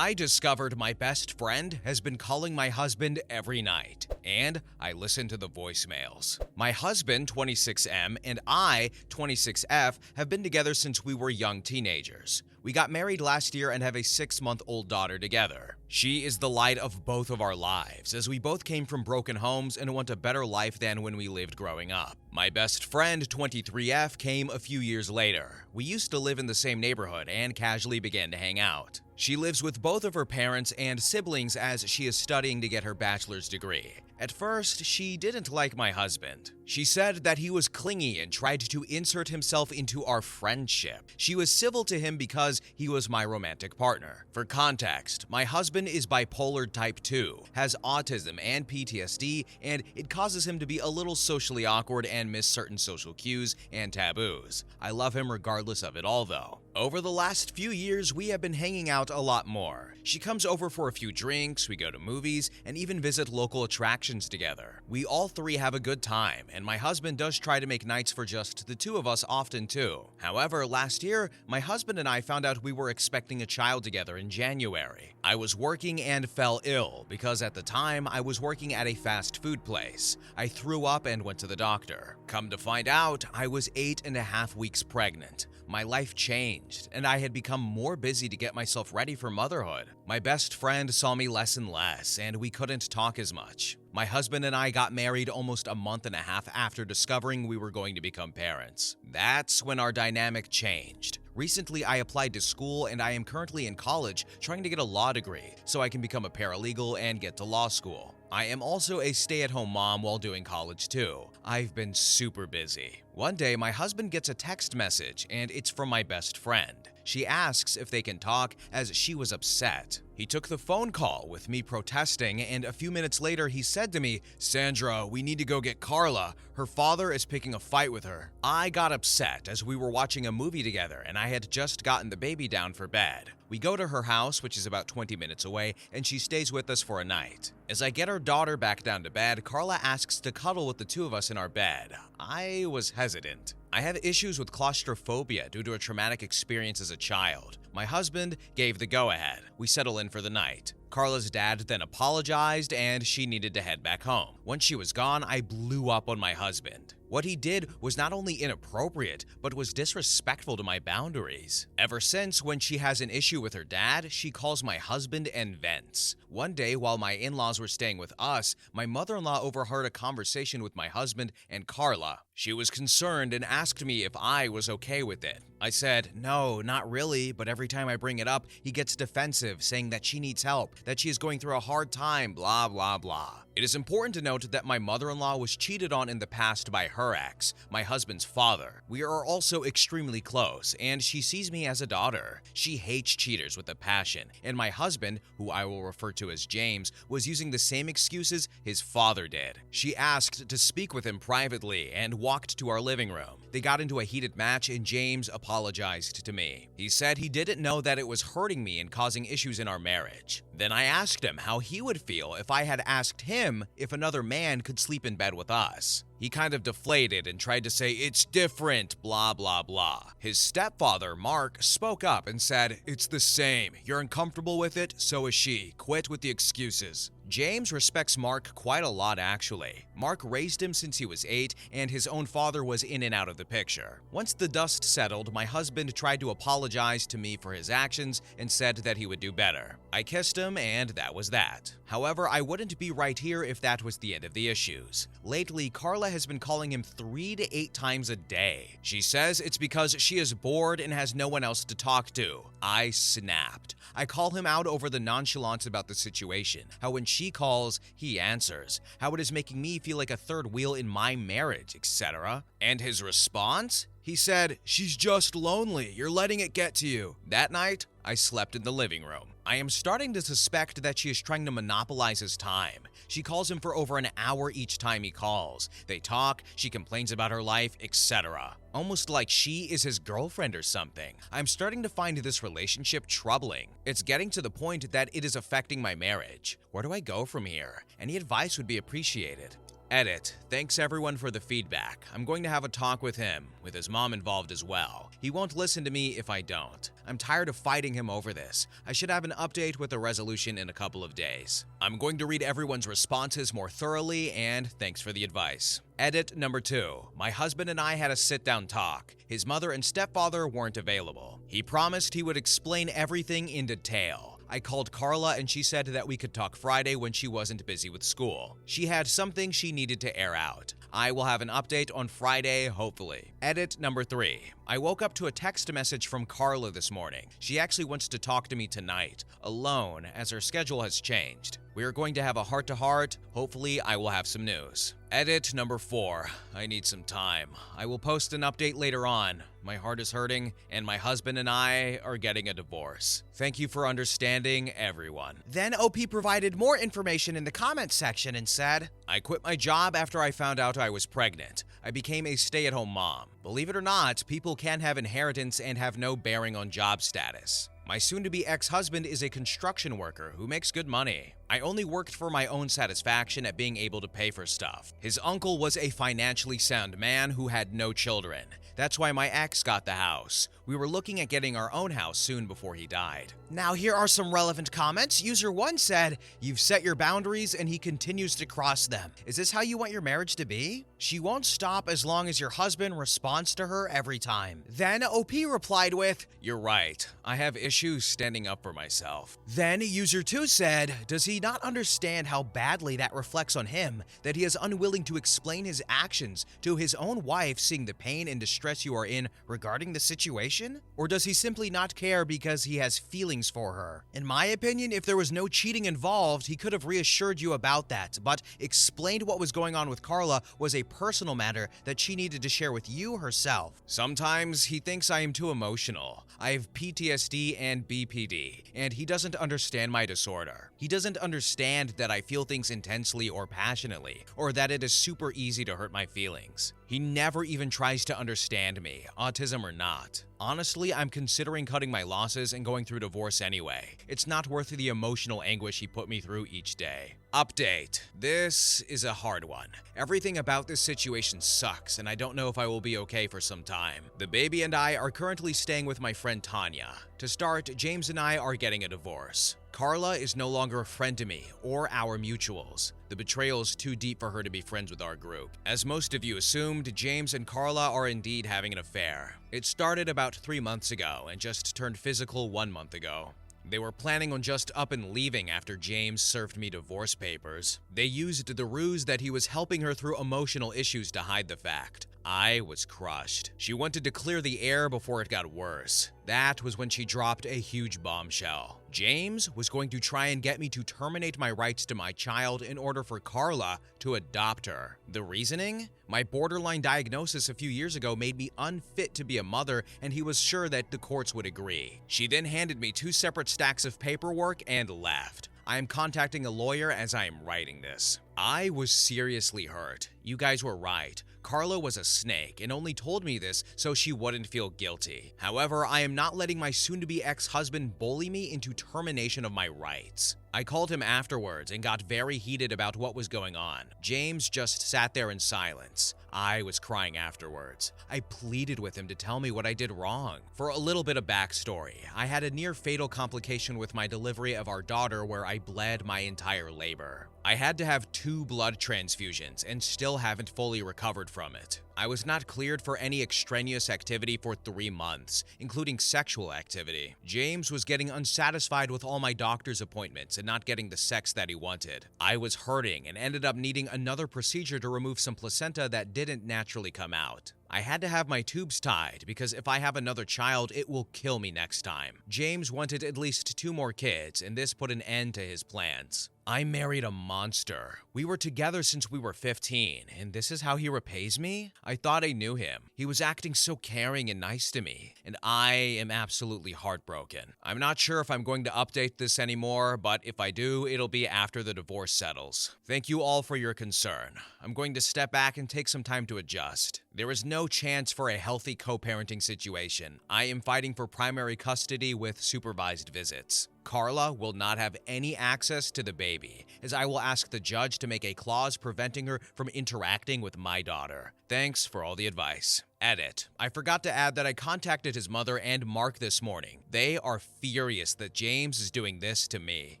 I discovered my best friend has been calling my husband every night, and I listen to the voicemails. My husband, 26M, and I, 26F, have been together since we were young teenagers. We got married last year and have a 6-month-old daughter together. She is the light of both of our lives, as we both came from broken homes and want a better life than when we lived growing up. My best friend, 23F, came a few years later. We used to live in the same neighborhood and casually began to hang out. She lives with both of her parents and siblings as she is studying to get her bachelor's degree. At first, she didn't like my husband. She said that he was clingy and tried to insert himself into our friendship. She was civil to him because he was my romantic partner. For context, my husband is bipolar type 2, has autism and PTSD, and it causes him to be a little socially awkward and miss certain social cues and taboos. I love him regardless of it all though. Over the last few years, we have been hanging out a lot more. She comes over for a few drinks, we go to movies, and even visit local attractions together. We all three have a good time, and my husband does try to make nights for just the two of us often too. However, last year, my husband and I found out we were expecting a child together in January. I was working and fell ill because at the time I was working at a fast food place. I threw up and went to the doctor. Come to find out, I was 8.5 weeks pregnant. My life changed, and I had become more busy to get myself ready for motherhood. My best friend saw me less and less, and we couldn't talk as much. My husband and I got married almost a month and a half after discovering we were going to become parents. That's when our dynamic changed. Recently, I applied to school and I am currently in college trying to get a law degree so I can become a paralegal and get to law school. I am also a stay-at-home mom while doing college too. I've been super busy. One day, my husband gets a text message and it's from my best friend. She asks if they can talk as she was upset. He took the phone call with me protesting, and a few minutes later he said to me, "Sandra, we need to go get Carla. Her father is picking a fight with her." I got upset as we were watching a movie together and I had just gotten the baby down for bed. We go to her house, which is about 20 minutes away, and she stays with us for a night. As I get our daughter back down to bed, Carla asks to cuddle with the two of us in our bed. I was hesitant. I have issues with claustrophobia due to a traumatic experience as a child. My husband gave the go-ahead. We settle in for the night. Carla's dad then apologized and she needed to head back home. Once she was gone, I blew up on my husband. What he did was not only inappropriate, but was disrespectful to my boundaries. Ever since, when she has an issue with her dad, she calls my husband and vents. One day, while my in-laws were staying with us, my mother-in-law overheard a conversation with my husband and Carla. She was concerned and asked me if I was okay with it. I said, "No, not really, but every time I bring it up, he gets defensive, saying that she needs help, that she is going through a hard time, blah, blah, blah." It is important to note that my mother-in-law was cheated on in the past by her ex, my husband's father. We are also extremely close, and she sees me as a daughter. She hates cheaters with a passion, and my husband, who I will refer to as James, was using the same excuses his father did. She asked to speak with him privately and walked to our living room. They got into a heated match and James apologized to me. He said he didn't know that it was hurting me and causing issues in our marriage. Then I asked him how he would feel if I had asked him if another man could sleep in bed with us. He kind of deflated and tried to say, "It's different, blah, blah, blah." His stepfather, Mark, spoke up and said, "It's the same. You're uncomfortable with it, so is she. Quit with the excuses." James respects Mark quite a lot actually. Mark raised him since he was 8, and his own father was in and out of the picture. Once the dust settled, my husband tried to apologize to me for his actions and said that he would do better. I kissed him and that was that. However, I wouldn't be right here if that was the end of the issues. Lately, Carla has been calling him 3 to 8 times a day. She says it's because she is bored and has no one else to talk to. I snapped. I call him out over the nonchalance about the situation, how when she calls, he answers, how it is making me feel like a third wheel in my marriage, etc. And his response? He said, "She's just lonely. You're letting it get to you." That night, I slept in the living room. I am starting to suspect that she is trying to monopolize his time. She calls him for over an hour each time he calls. They talk, she complains about her life, etc. Almost like she is his girlfriend or something. I'm starting to find this relationship troubling. It's getting to the point that it is affecting my marriage. Where do I go from here? Any advice would be appreciated. Edit. Thanks everyone for the feedback. I'm going to have a talk with him, with his mom involved as well. He won't listen to me if I don't. I'm tired of fighting him over this. I should have an update with a resolution in a couple of days. I'm going to read everyone's responses more thoroughly, and thanks for the advice. Edit number 2. My husband and I had a sit-down talk. His mother and stepfather weren't available. He promised he would explain everything in detail. I called Carla and she said that we could talk Friday when she wasn't busy with school. She had something she needed to air out. I will have an update on Friday, hopefully. Edit number 3. I woke up to a text message from Carla this morning. She actually wants to talk to me tonight, alone, as her schedule has changed. We are going to have a heart-to-heart. Hopefully, I will have some news. Edit number 4. I need some time. I will post an update later on. My heart is hurting, and my husband and I are getting a divorce. Thank you for understanding, everyone. Then OP provided more information in the comments section and said, I quit my job after I found out I was pregnant. I became a stay-at-home mom. Believe it or not, people can have inheritance and have no bearing on job status. My soon-to-be ex-husband is a construction worker who makes good money. I only worked for my own satisfaction at being able to pay for stuff. His uncle was a financially sound man who had no children. That's why my ex got the house. We were looking at getting our own house soon before he died. Now here are some relevant comments. User 1 said, "You've set your boundaries and he continues to cross them. Is this how you want your marriage to be? She won't stop as long as your husband responds to her every time." Then OP replied with, "You're right. I have issues standing up for myself." Then user 2 said, "Does he not understand how badly that reflects on him, that he is unwilling to explain his actions to his own wife, seeing the pain and distress you are in regarding the situation? Or does he simply not care because he has feelings for her? In my opinion, if there was no cheating involved, he could have reassured you about that, but explained what was going on with Carla was a personal matter that she needed to share with you herself. Sometimes he thinks I am too emotional. I have PTSD and BPD, and he doesn't understand my disorder. He doesn't understand that I feel things intensely or passionately, or that it is super easy to hurt my feelings. He never even tries to understand me, autism or not. Honestly, I'm considering cutting my losses and going through divorce anyway. It's not worth the emotional anguish he put me through each day. Update. This is a hard one. Everything about this situation sucks, and I don't know if I will be okay for some time. The baby and I are currently staying with my friend Tanya. To start, James and I are getting a divorce. Carla is no longer a friend to me or our mutuals. The betrayal is too deep for her to be friends with our group. As most of you assumed, James and Carla are indeed having an affair. It started about 3 months ago and just turned physical 1 month ago. They were planning on just up and leaving after James served me divorce papers. They used the ruse that he was helping her through emotional issues to hide the fact. I was crushed. She wanted to clear the air before it got worse. That was when she dropped a huge bombshell. James was going to try and get me to terminate my rights to my child in order for Carla to adopt her. The reasoning? My borderline diagnosis a few years ago made me unfit to be a mother, and he was sure that the courts would agree. She then handed me 2 separate stacks of paperwork and left. I am contacting a lawyer as I am writing this. I was seriously hurt. You guys were right. Carla was a snake and only told me this so she wouldn't feel guilty. However, I am not letting my soon-to-be ex-husband bully me into termination of my rights. I called him afterwards and got very heated about what was going on. James just sat there in silence. I was crying afterwards. I pleaded with him to tell me what I did wrong. For a little bit of backstory, I had a near-fatal complication with my delivery of our daughter where I bled my entire labor. I had to have 2 blood transfusions and still haven't fully recovered from it. I was not cleared for any extraneous activity for 3 months, including sexual activity. James was getting unsatisfied with all my doctor's appointments and not getting the sex that he wanted. I was hurting and ended up needing another procedure to remove some placenta that didn't naturally come out. I had to have my tubes tied because if I have another child, it will kill me next time. James wanted at least 2 more kids, and this put an end to his plans. I married a monster. We were together since we were 15, and this is how he repays me? I thought I knew him. He was acting so caring and nice to me, and I am absolutely heartbroken. I'm not sure if I'm going to update this anymore, but if I do, it'll be after the divorce settles. Thank you all for your concern. I'm going to step back and take some time to adjust. There is no chance for a healthy co-parenting situation. I am fighting for primary custody with supervised visits. Carla will not have any access to the baby, as I will ask the judge to make a clause preventing her from interacting with my daughter. Thanks for all the advice. Edit. I forgot to add that I contacted his mother and Mark this morning. They are furious that James is doing this to me.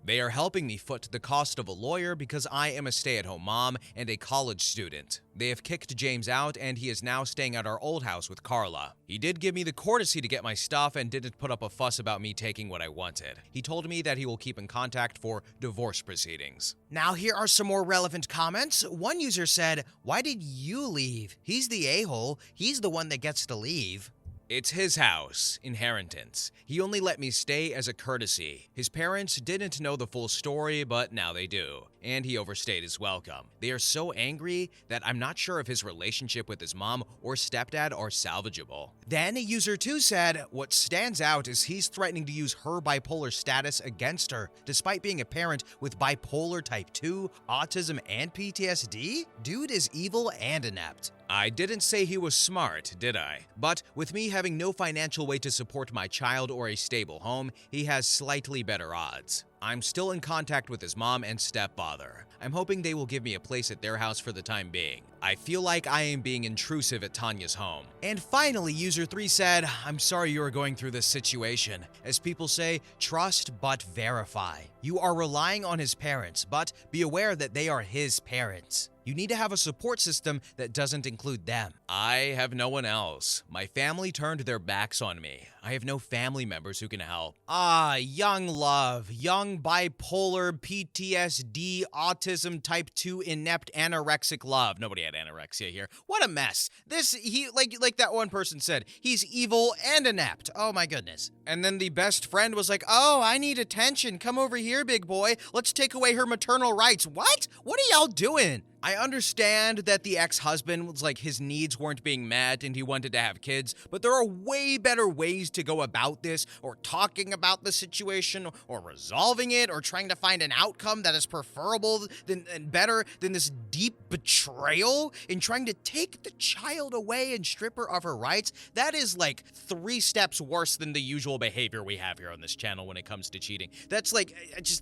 They are helping me foot the cost of a lawyer because I am a stay-at-home mom and a college student. They have kicked James out and he is now staying at our old house with Carla. He did give me the courtesy to get my stuff and didn't put up a fuss about me taking what I wanted. He told me that he will keep in contact for divorce proceedings. Now here are some more relevant comments. One user said, "Why did you leave? He's the a-hole. He's the one that gets to leave." It's his house, inheritance. He only let me stay as a courtesy. His parents didn't know the full story, but now they do. And he overstayed his welcome. They are so angry that I'm not sure if his relationship with his mom or stepdad are salvageable. Then user 2 said, "What stands out is he's threatening to use her bipolar status against her, despite being a parent with bipolar type 2, autism, and PTSD? Dude is evil and inept." I didn't say he was smart, did I? But with me having no financial way to support my child or a stable home, he has slightly better odds. I'm still in contact with his mom and stepfather. I'm hoping they will give me a place at their house for the time being. I feel like I am being intrusive at Tanya's home. And finally, user 3 said, "I'm sorry you are going through this situation. As people say, trust but verify. You are relying on his parents, but be aware that they are his parents. You need to have a support system that doesn't include them." I have no one else. My family turned their backs on me. I have no family members who can help. Young love, young bipolar, PTSD, autism, type 2, inept, anorexic love. Nobody had anorexia here. What a mess. Like that one person said, he's evil and inept. Oh my goodness. And then the best friend was like, "Oh, I need attention. Come over here, big boy. Let's take away her maternal rights." What? What are y'all doing? I understand that the ex-husband was like his needs weren't being met and he wanted to have kids, but there are way better ways to go about this, or talking about the situation, or resolving it, or trying to find an outcome that is preferable and better than this deep betrayal in trying to take the child away and strip her of her rights. That is like 3 steps worse than the usual behavior we have here on this channel when it comes to cheating. That's like,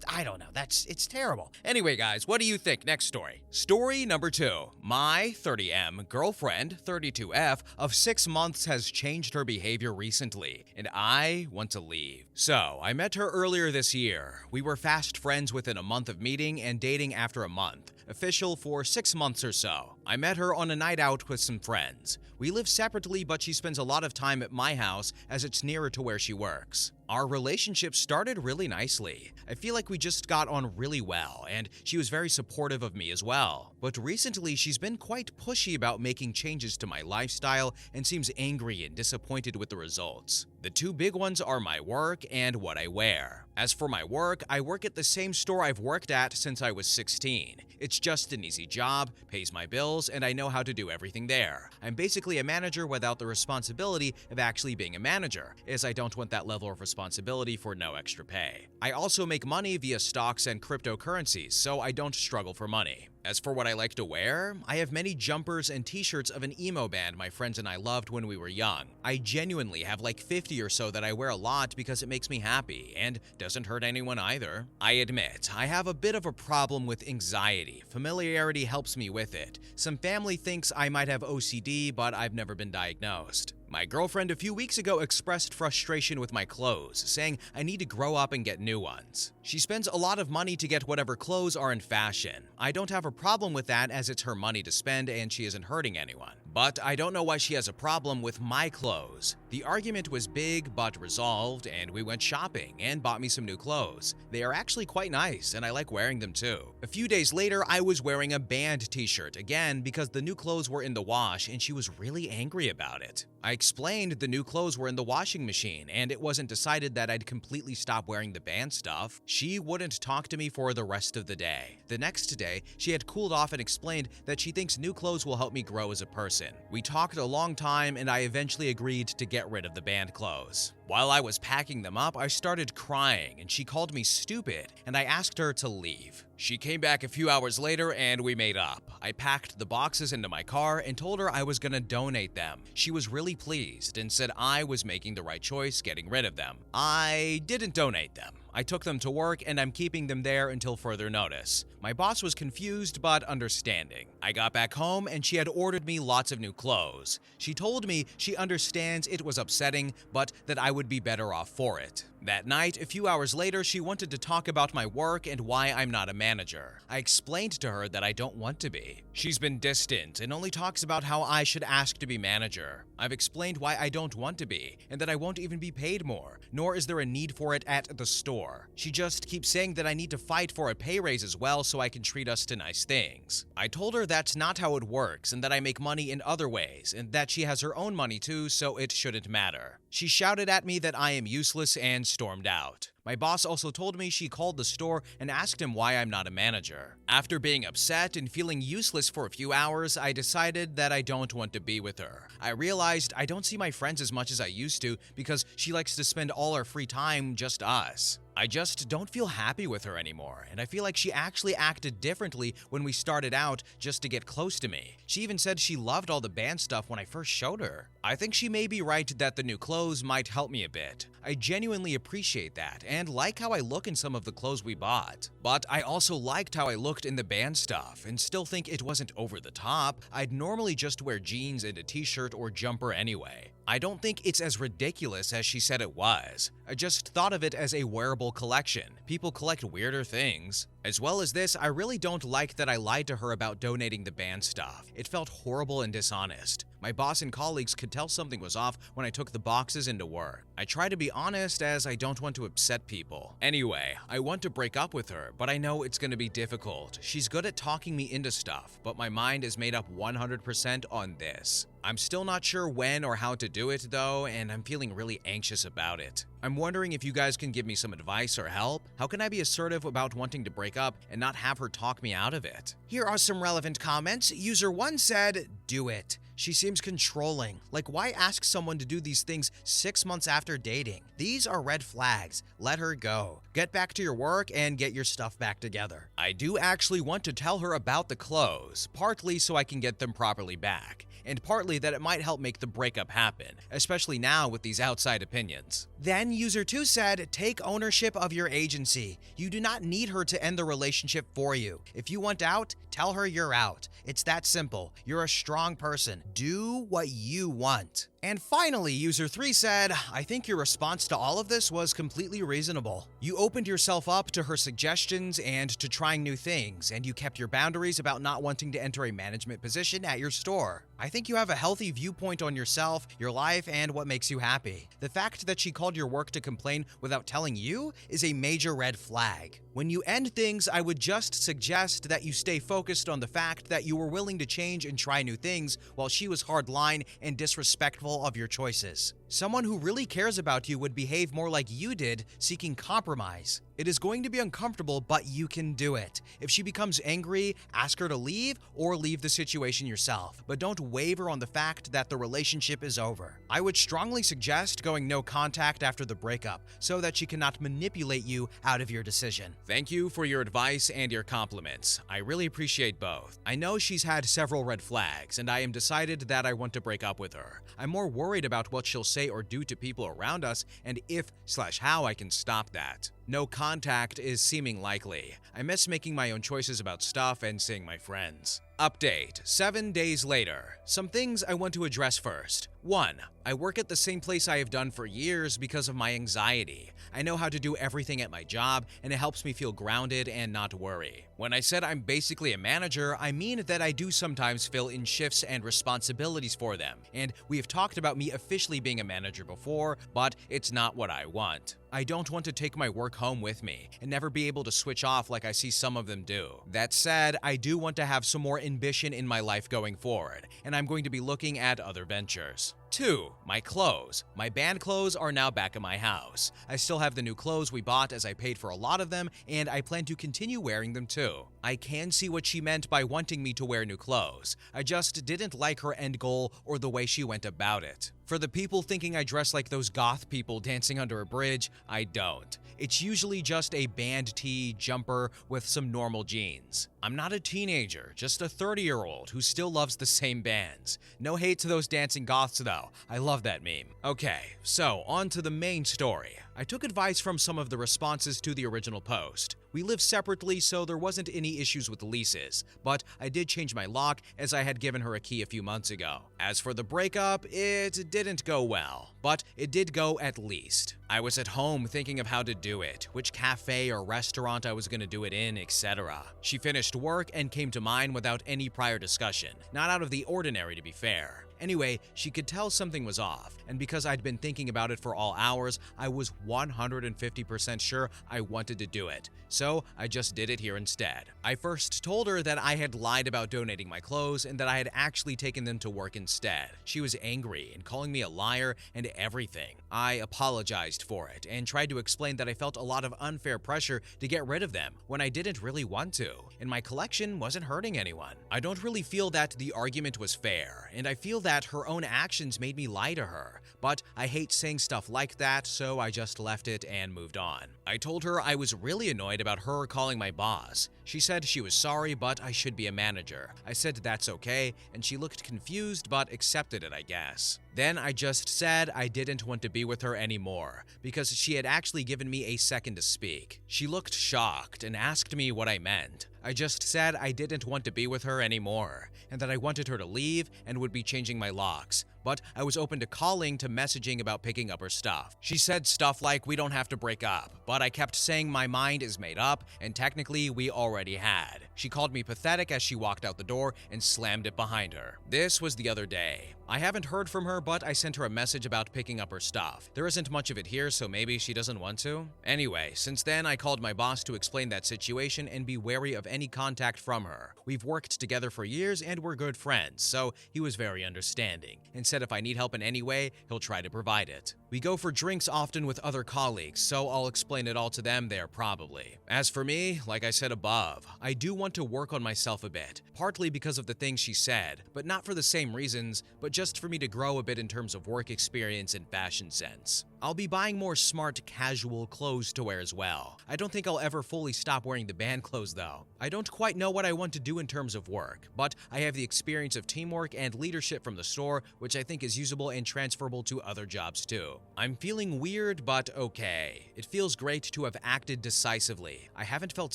I don't know. It's terrible. Anyway, guys, what do you think? Next story. Story number 2. My 30M girlfriend, 32F, of 6 months has changed her behavior recently, and I want to leave. So, I met her earlier this year. We were fast friends within a month of meeting and dating after a month. Official for 6 months or so. I met her on a night out with some friends. We live separately, but she spends a lot of time at my house as it's nearer to where she works. Our relationship started really nicely. I feel like we just got on really well, and she was very supportive of me as well. But recently, she's been quite pushy about making changes to my lifestyle and seems angry and disappointed with the results. The 2 big ones are my work and what I wear. As for my work, I work at the same store I've worked at since I was 16. It's just an easy job, pays my bills, and I know how to do everything there. I'm basically a manager without the responsibility of actually being a manager, as I don't want that level of responsibility for no extra pay. I also make money via stocks and cryptocurrencies, so I don't struggle for money. As for what I like to wear, I have many jumpers and t-shirts of an emo band my friends and I loved when we were young. I genuinely have like 50 or so that I wear a lot because it makes me happy and doesn't hurt anyone either. I admit, I have a bit of a problem with anxiety. Familiarity helps me with it. Some family thinks I might have OCD, but I've never been diagnosed. My girlfriend a few weeks ago expressed frustration with my clothes, saying I need to grow up and get new ones. She spends a lot of money to get whatever clothes are in fashion. I don't have a problem with that as it's her money to spend and she isn't hurting anyone. But I don't know why she has a problem with my clothes. The argument was big but resolved, and we went shopping and bought me some new clothes. They are actually quite nice and I like wearing them too. A few days later, I was wearing a band t-shirt again because the new clothes were in the wash and she was really angry about it. I explained the new clothes were in the washing machine and it wasn't decided that I'd completely stop wearing the band stuff. She wouldn't talk to me for the rest of the day. The next day, she had cooled off and explained that she thinks new clothes will help me grow as a person. We talked a long time and I eventually agreed to get rid of the band clothes. While I was packing them up, I started crying and she called me stupid and I asked her to leave. She came back a few hours later and we made up. I packed the boxes into my car and told her I was gonna donate them. She was really pleased and said I was making the right choice getting rid of them. I didn't donate them. I took them to work and I'm keeping them there until further notice. My boss was confused but understanding. I got back home and she had ordered me lots of new clothes. She told me she understands it was upsetting, but that I would be better off for it. That night, a few hours later, she wanted to talk about my work and why I'm not a manager. I explained to her that I don't want to be. She's been distant and only talks about how I should ask to be manager. I've explained why I don't want to be, and that I won't even be paid more, nor is there a need for it at the store. She just keeps saying that I need to fight for a pay raise as well so I can treat us to nice things. I told her that's not how it works and that I make money in other ways, and that she has her own money too, so it shouldn't matter. She shouted at me that I am useless and stormed out. My boss also told me she called the store and asked him why I'm not a manager. After being upset and feeling useless for a few hours, I decided that I don't want to be with her. I realized I don't see my friends as much as I used to because she likes to spend all our free time just us. I just don't feel happy with her anymore, and I feel like she actually acted differently when we started out just to get close to me. She even said she loved all the band stuff when I first showed her. I think she may be right that the new clothes might help me a bit. I genuinely appreciate that and like how I look in some of the clothes we bought. But I also liked how I looked in the band stuff and still think it wasn't over the top. I'd normally just wear jeans and a t-shirt or jumper anyway. I don't think it's as ridiculous as she said it was. I just thought of it as a wearable collection. People collect weirder things. As well as this, I really don't like that I lied to her about donating the band stuff. It felt horrible and dishonest. My boss and colleagues could tell something was off when I took the boxes into work. I try to be honest as I don't want to upset people. Anyway, I want to break up with her, but I know it's going to be difficult. She's good at talking me into stuff, but my mind is made up 100% on this. I'm still not sure when or how to do it though, and I'm feeling really anxious about it. I'm wondering if you guys can give me some advice or help. How can I be assertive about wanting to break up and not have her talk me out of it? Here are some relevant comments. User 1 said, "Do it. She seems controlling. Like, why ask someone to do these things 6 months after dating? These are red flags. Let her go. Get back to your work and get your stuff back together." I do actually want to tell her about the clothes, partly so I can get them properly back, and partly that it might help make the breakup happen, especially now with these outside opinions. Then user 2 said, "Take ownership of your agency. You do not need her to end the relationship for you. If you want out, tell her you're out. It's that simple. You're a strong person. Do what you want." And finally, user 3 said, "I think your response to all of this was completely reasonable. You opened yourself up to her suggestions and to trying new things, and you kept your boundaries about not wanting to enter a management position at your store. I think you have a healthy viewpoint on yourself, your life, and what makes you happy. The fact that she called your work to complain without telling you is a major red flag. When you end things, I would just suggest that you stay focused on the fact that you were willing to change and try new things while she was hardline and disrespectful of your choices. Someone who really cares about you would behave more like you did, seeking compromise. It is going to be uncomfortable, but you can do it. If she becomes angry, ask her to leave or leave the situation yourself, but don't waver on the fact that the relationship is over. I would strongly suggest going no contact after the breakup so that she cannot manipulate you out of your decision." Thank you for your advice and your compliments. I really appreciate both. I know she's had several red flags, and I am decided that I want to break up with her. I'm more worried about what she'll say or do to people around us and if/how I can stop that. No contact is seeming likely. I miss making my own choices about stuff and seeing my friends. Update, 7 days later. Some things I want to address first. 1. I work at the same place I have done for years because of my anxiety. I know how to do everything at my job, and it helps me feel grounded and not worry. When I said I'm basically a manager, I mean that I do sometimes fill in shifts and responsibilities for them, and we have talked about me officially being a manager before, but it's not what I want. I don't want to take my work home with me and never be able to switch off like I see some of them do. That said, I do want to have some more ambition in my life going forward, and I'm going to be looking at other ventures. 2. My clothes. My band clothes are now back at my house. I still have the new clothes we bought as I paid for a lot of them, and I plan to continue wearing them too. I can see what she meant by wanting me to wear new clothes. I just didn't like her end goal or the way she went about it. For the people thinking I dress like those goth people dancing under a bridge, I don't. It's usually just a band tee, jumper with some normal jeans. I'm not a teenager, just a 30-year-old who still loves the same bands. No hate to those dancing goths though, I love that meme. Okay, so on to the main story. I took advice from some of the responses to the original post. We live separately, so there wasn't any issues with leases, but I did change my lock as I had given her a key a few months ago. As for the breakup, it didn't go well, but it did go at least. I was at home thinking of how to do it, which cafe or restaurant I was going to do it in, etc. She finished work and came to mine without any prior discussion, not out of the ordinary to be fair. Anyway, she could tell something was off, and because I'd been thinking about it for all hours, I was 150% sure I wanted to do it. So I just did it here instead. I first told her that I had lied about donating my clothes and that I had actually taken them to work instead. She was angry and calling me a liar and everything. I apologized for it and tried to explain that I felt a lot of unfair pressure to get rid of them when I didn't really want to, and my collection wasn't hurting anyone. I don't really feel that the argument was fair, and I feel that her own actions made me lie to her, but I hate saying stuff like that, so I just left it and moved on. I told her I was really annoyed about her calling my boss. She said she was sorry, but I should be a manager. I said that's okay, and she looked confused but accepted it, I guess. Then I just said I didn't want to be with her anymore, because she had actually given me a second to speak. She looked shocked and asked me what I meant. I just said I didn't want to be with her anymore, and that I wanted her to leave and would be changing my locks, but I was open to calling to messaging about picking up her stuff. She said stuff like we don't have to break up, but I kept saying my mind is made up, and technically we already had. She called me pathetic as she walked out the door and slammed it behind her. This was the other day. I haven't heard from her, but I sent her a message about picking up her stuff. There isn't much of it here, so maybe she doesn't want to. Anyway, since then I called my boss to explain that situation and be wary of any contact from her. We've worked together for years and we're good friends, so he was very understanding and said if I need help in any way, he'll try to provide it. We go for drinks often with other colleagues, so I'll explain it all to them there probably. As for me, like I said above, I do want to work on myself a bit, partly because of the things she said, but not for the same reasons, but just for me to grow a bit in terms of work experience and fashion sense. I'll be buying more smart, casual clothes to wear as well. I don't think I'll ever fully stop wearing the band clothes though. I don't quite know what I want to do in terms of work, but I have the experience of teamwork and leadership from the store, which I think is usable and transferable to other jobs too. I'm feeling weird, but okay. It feels great to have acted decisively. I haven't felt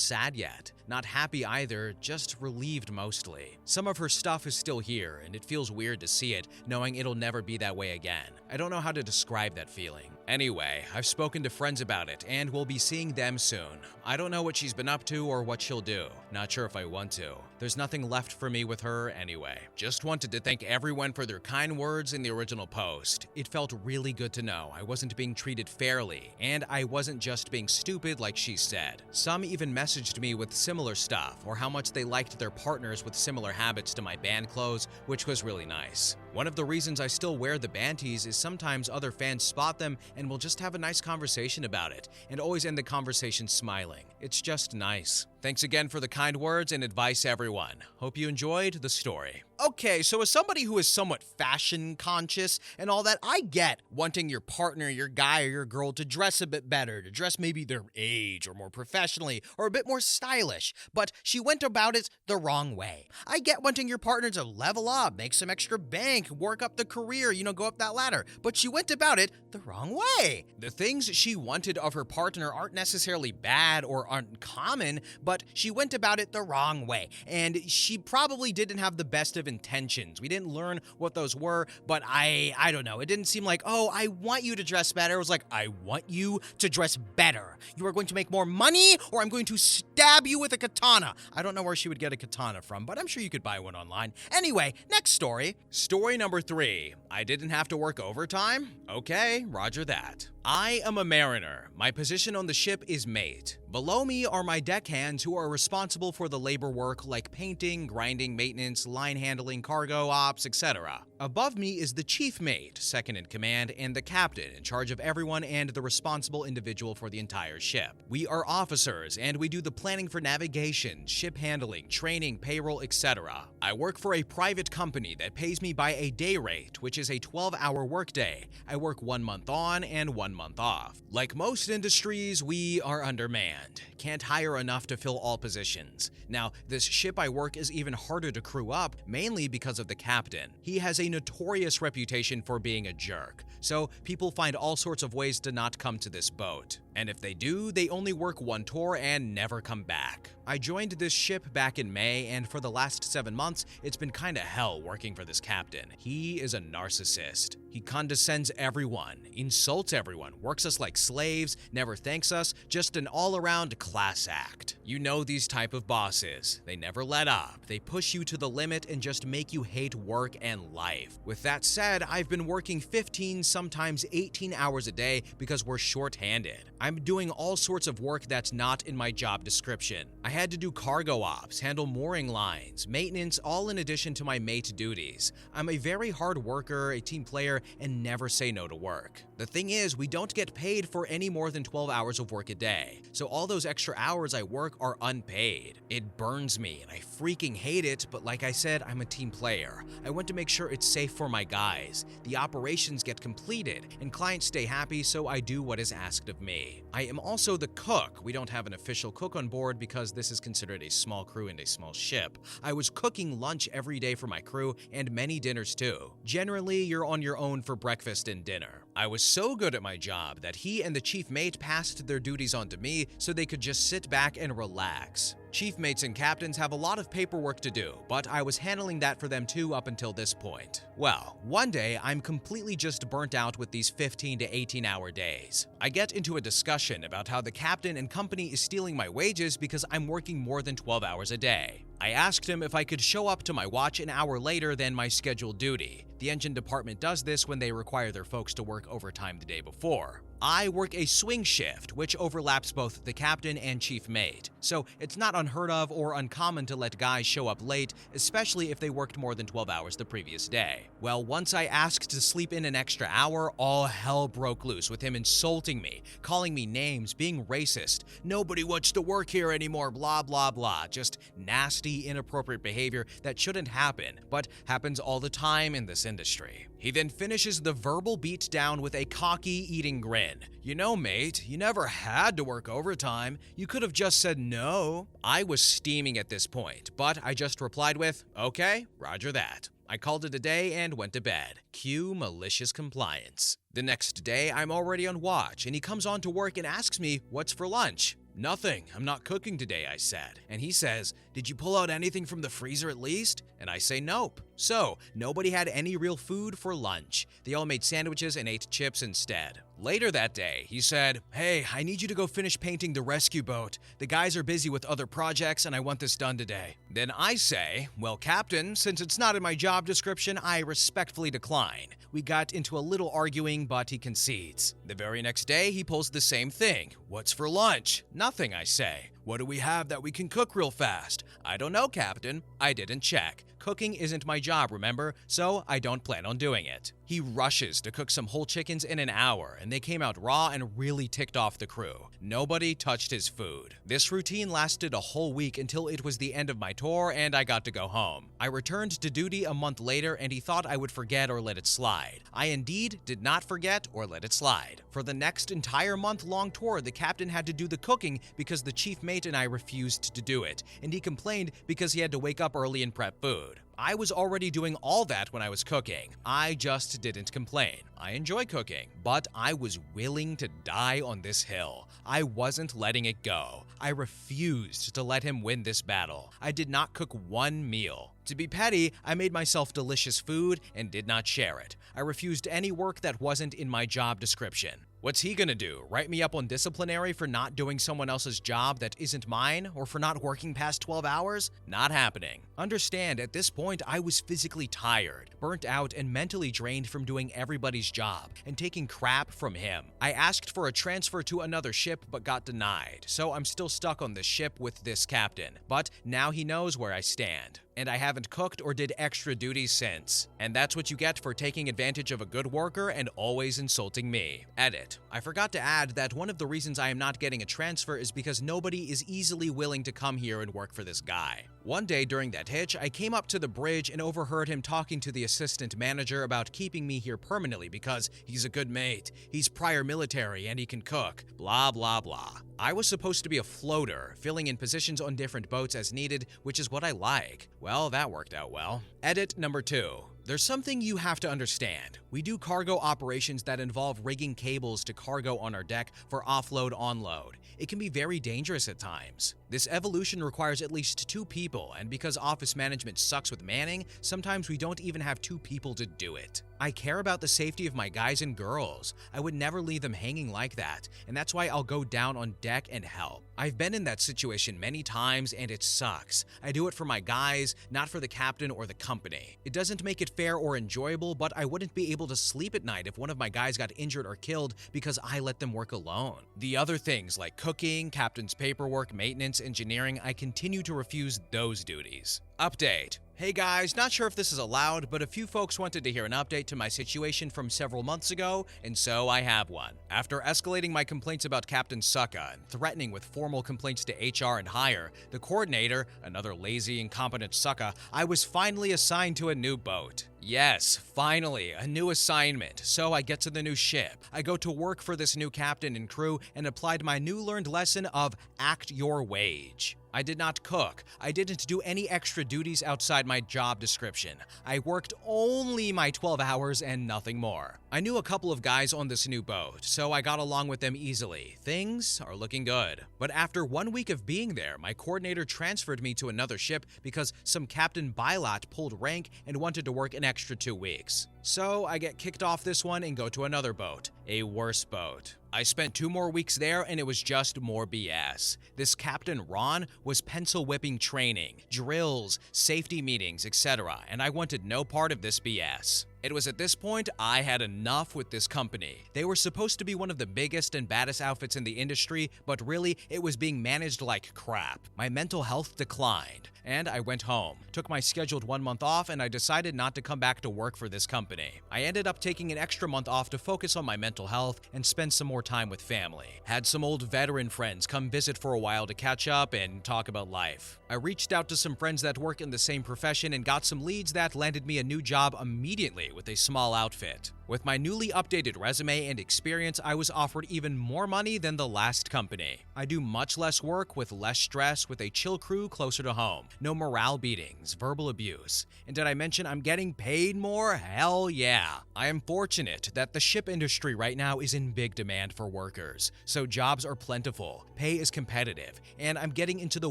sad yet. Not happy either, just relieved mostly. Some of her stuff is still here, and it feels weird to see it, knowing it'll never be that way again. I don't know how to describe that feeling. Anyway, I've spoken to friends about it, and we'll be seeing them soon. I don't know what she's been up to or what she'll do. Not sure if I want to. There's nothing left for me with her anyway. Just wanted to thank everyone for their kind words in the original post. It felt really good to know I wasn't being treated fairly, and I wasn't just being stupid like she said. Some even messaged me with similar stuff, or how much they liked their partners with similar habits to my band clothes, which was really nice. One of the reasons I still wear the band tees is sometimes other fans spot them and will just have a nice conversation about it, and always end the conversation smiling. It's just nice. Thanks again for the kind words and advice, everyone. Hope you enjoyed the story. Okay, so as somebody who is somewhat fashion conscious and all that, I get wanting your partner, your guy, or your girl to dress a bit better, to dress maybe their age or more professionally or a bit more stylish, but she went about it the wrong way. I get wanting your partner to level up, make some extra bank, work up the career, go up that ladder, but she went about it the wrong way. The things she wanted of her partner aren't necessarily bad or uncommon, but she went about it the wrong way, and she probably didn't have the best of intentions. We didn't learn what those were, but I don't know. It didn't seem like, oh, I want you to dress better. It was like, I want you to dress better. You are going to make more money, or I'm going to stab you with a katana. I don't know where she would get a katana from, but I'm sure you could buy one online. Anyway, next story. Story number 3. I didn't have to work overtime? Okay, roger that. I am a mariner. My position on the ship is mate. Below me are my deckhands who are responsible for the labor work like painting, grinding, maintenance, line handling, cargo ops, etc. Above me is the chief mate, second in command, and the captain, in charge of everyone and the responsible individual for the entire ship. We are officers, and we do the planning for navigation, ship handling, training, payroll, etc. I work for a private company that pays me by a day rate, which is a 12-hour workday. I work 1 month on and 1 month off. Like most industries, we are undermanned. Can't hire enough to fill all positions. Now, this ship I work is even harder to crew up, mainly because of the captain. He has a a notorious reputation for being a jerk, so people find all sorts of ways to not come to this boat. And if they do, they only work one tour and never come back. I joined this ship back in May, and for the last 7 months, it's been kinda hell working for this captain. He is a narcissist. He condescends everyone, insults everyone, works us like slaves, never thanks us, just an all-around class act. You know these type of bosses. They never let up. They push you to the limit and just make you hate work and life. With that said, I've been working 15, sometimes 18 hours a day because we're short-handed. I'm doing all sorts of work that's not in my job description. I had to do cargo ops, handle mooring lines, maintenance, all in addition to my mate duties. I'm a very hard worker, a team player, and never say no to work. The thing is, we don't get paid for any more than 12 hours of work a day, so all those extra hours I work are unpaid. It burns me, and I freaking hate it, but like I said, I'm a team player. I want to make sure it's safe for my guys, the operations get completed, and clients stay happy, so I do what is asked of me. I am also the cook. We don't have an official cook on board because this is considered a small crew and a small ship. I was cooking lunch every day for my crew and many dinners too. Generally, you're on your own for breakfast and dinner. I was so good at my job that he and the chief mate passed their duties on to me so they could just sit back and relax. Chief mates and captains have a lot of paperwork to do, but I was handling that for them too up until this point. Well, one day I'm completely just burnt out with these 15 to 18-hour days. I get into a discussion about how the captain and company is stealing my wages because I'm working more than 12 hours a day. I asked him if I could show up to my watch an hour later than my scheduled duty. The engine department does this when they require their folks to work overtime the day before. I work a swing shift, which overlaps both the captain and chief mate, so it's not unheard of or uncommon to let guys show up late, especially if they worked more than 12 hours the previous day. Well, once I asked to sleep in an extra hour, all hell broke loose with him insulting me, calling me names, being racist, nobody wants to work here anymore, blah blah blah, just nasty, inappropriate behavior that shouldn't happen, but happens all the time in this industry. He then finishes the verbal beatdown with a cocky, eating grin. You know, mate, you never had to work overtime. You could have just said no. I was steaming at this point, but I just replied with, okay, roger that. I called it a day and went to bed. Cue malicious compliance. The next day, I'm already on watch, and he comes on to work and asks me, what's for lunch? Nothing, I'm not cooking today, I said. And he says, did you pull out anything from the freezer at least? And I say nope. So, nobody had any real food for lunch. They all made sandwiches and ate chips instead. Later that day, he said, hey, I need you to go finish painting the rescue boat. The guys are busy with other projects and I want this done today. Then I say, well, Captain, since it's not in my job description, I respectfully decline. We got into a little arguing, but he concedes. The very next day, he pulls the same thing. What's for lunch? Nothing, I say. What do we have that we can cook real fast? I don't know, Captain. I didn't check. Cooking isn't my job, remember? So I don't plan on doing it. He rushes to cook some whole chickens in an hour, and they came out raw and really ticked off the crew. Nobody touched his food. This routine lasted a whole week until it was the end of my tour and I got to go home. I returned to duty a month later and he thought I would forget or let it slide. I indeed did not forget or let it slide. For the next entire month-long tour, the captain had to do the cooking because the chief mate and I refused to do it, and he complained because he had to wake up early and prep food. I was already doing all that when I was cooking. I just didn't complain. I enjoy cooking, but I was willing to die on this hill. I wasn't letting it go. I refused to let him win this battle. I did not cook one meal. To be petty, I made myself delicious food and did not share it. I refused any work that wasn't in my job description. What's he gonna do? Write me up on disciplinary for not doing someone else's job that isn't mine, or for not working past 12 hours? Not happening. Understand, at this point, I was physically tired, burnt out, and mentally drained from doing everybody's job and taking crap from him. I asked for a transfer to another ship but got denied, so I'm still stuck on this ship with this captain. But now he knows where I stand, and I haven't cooked or did extra duties since. And that's what you get for taking advantage of a good worker and always insulting me. Edit. I forgot to add that one of the reasons I am not getting a transfer is because nobody is easily willing to come here and work for this guy. One day during that hitch, I came up to the bridge and overheard him talking to the assistant manager about keeping me here permanently because he's a good mate, he's prior military, and he can cook, blah blah blah. I was supposed to be a floater, filling in positions on different boats as needed, which is what I like. Well, that worked out well. Edit number 2. There's something you have to understand. We do cargo operations that involve rigging cables to cargo on our deck for offload/onload. It can be very dangerous at times. This evolution requires at least 2 people, and because office management sucks with manning, sometimes we don't even have 2 people to do it. I care about the safety of my guys and girls. I would never leave them hanging like that, and that's why I'll go down on deck and help. I've been in that situation many times and it sucks. I do it for my guys, not for the captain or the company. It doesn't make it fair or enjoyable, but I wouldn't be able to sleep at night if one of my guys got injured or killed because I let them work alone. The other things like cooking, captain's paperwork, maintenance, engineering, I continue to refuse those duties. Update. Hey guys, not sure if this is allowed, but a few folks wanted to hear an update to my situation from several months ago, and so I have one. After escalating my complaints about Captain Sucka and threatening with formal complaints to HR and higher, the coordinator, another lazy, incompetent Sucka, I was finally assigned to a new boat. Yes, finally, a new assignment. So I get to the new ship. I go to work for this new captain and crew and applied my new learned lesson of act your wage. I did not cook. I didn't do any extra duties outside my job description. I worked only my 12 hours and nothing more. I knew a couple of guys on this new boat, so I got along with them easily. Things are looking good. But after 1 week of being there, my coordinator transferred me to another ship because some Captain Bylot pulled rank and wanted to work an extra 2 weeks. So I get kicked off this one and go to another boat, a worse boat. I spent 2 more weeks there and it was just more BS. This Captain Ron was pencil whipping training, drills, safety meetings, etc., and I wanted no part of this BS. It was at this point I had enough with this company. They were supposed to be one of the biggest and baddest outfits in the industry, but really it was being managed like crap. My mental health declined, and I went home, took my scheduled 1 month off, and I decided not to come back to work for this company. I ended up taking an extra month off to focus on my mental health and spend some more time with family. Had some old veteran friends come visit for a while to catch up and talk about life. I reached out to some friends that work in the same profession and got some leads that landed me a new job immediately with a small outfit. With my newly updated resume and experience, I was offered even more money than the last company. I do much less work with less stress with a chill crew closer to home. No morale beatings, verbal abuse. And did I mention I'm getting paid more? Hell yeah. I am fortunate that the ship industry right now is in big demand for workers, so jobs are plentiful, pay is competitive, and I'm getting into the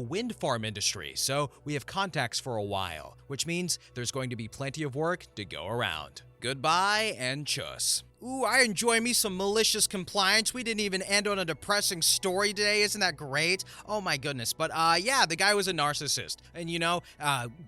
wind farm industry, so we have contacts for a while, which means there's going to be plenty of work to go around. Goodbye and tschüss. Ooh, I enjoy me some malicious compliance. We didn't even end on a depressing story today. Isn't that great? Oh my goodness. But yeah, the guy was a narcissist. And you know,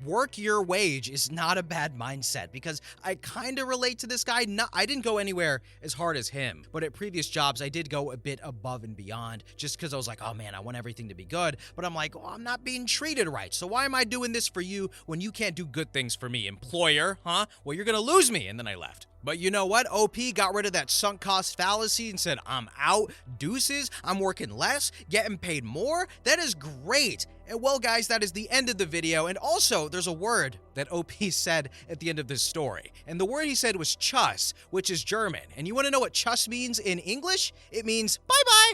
work your wage is not a bad mindset because I kind of relate to this guy. I didn't go anywhere as hard as him, but at previous jobs, I did go a bit above and beyond just because I was like, oh man, I want everything to be good. But I'm like, oh, I'm not being treated right. So why am I doing this for you when you can't do good things for me, employer? Huh? Well, you're going to lose me. And then I left. But you know what? OP got rid of that sunk cost fallacy and said, I'm out, deuces, I'm working less, getting paid more. That is great. And well, guys, that is the end of the video. And also, there's a word that OP said at the end of this story. And the word he said was Tschüss, which is German. And you want to know what Tschüss means in English? It means bye-bye.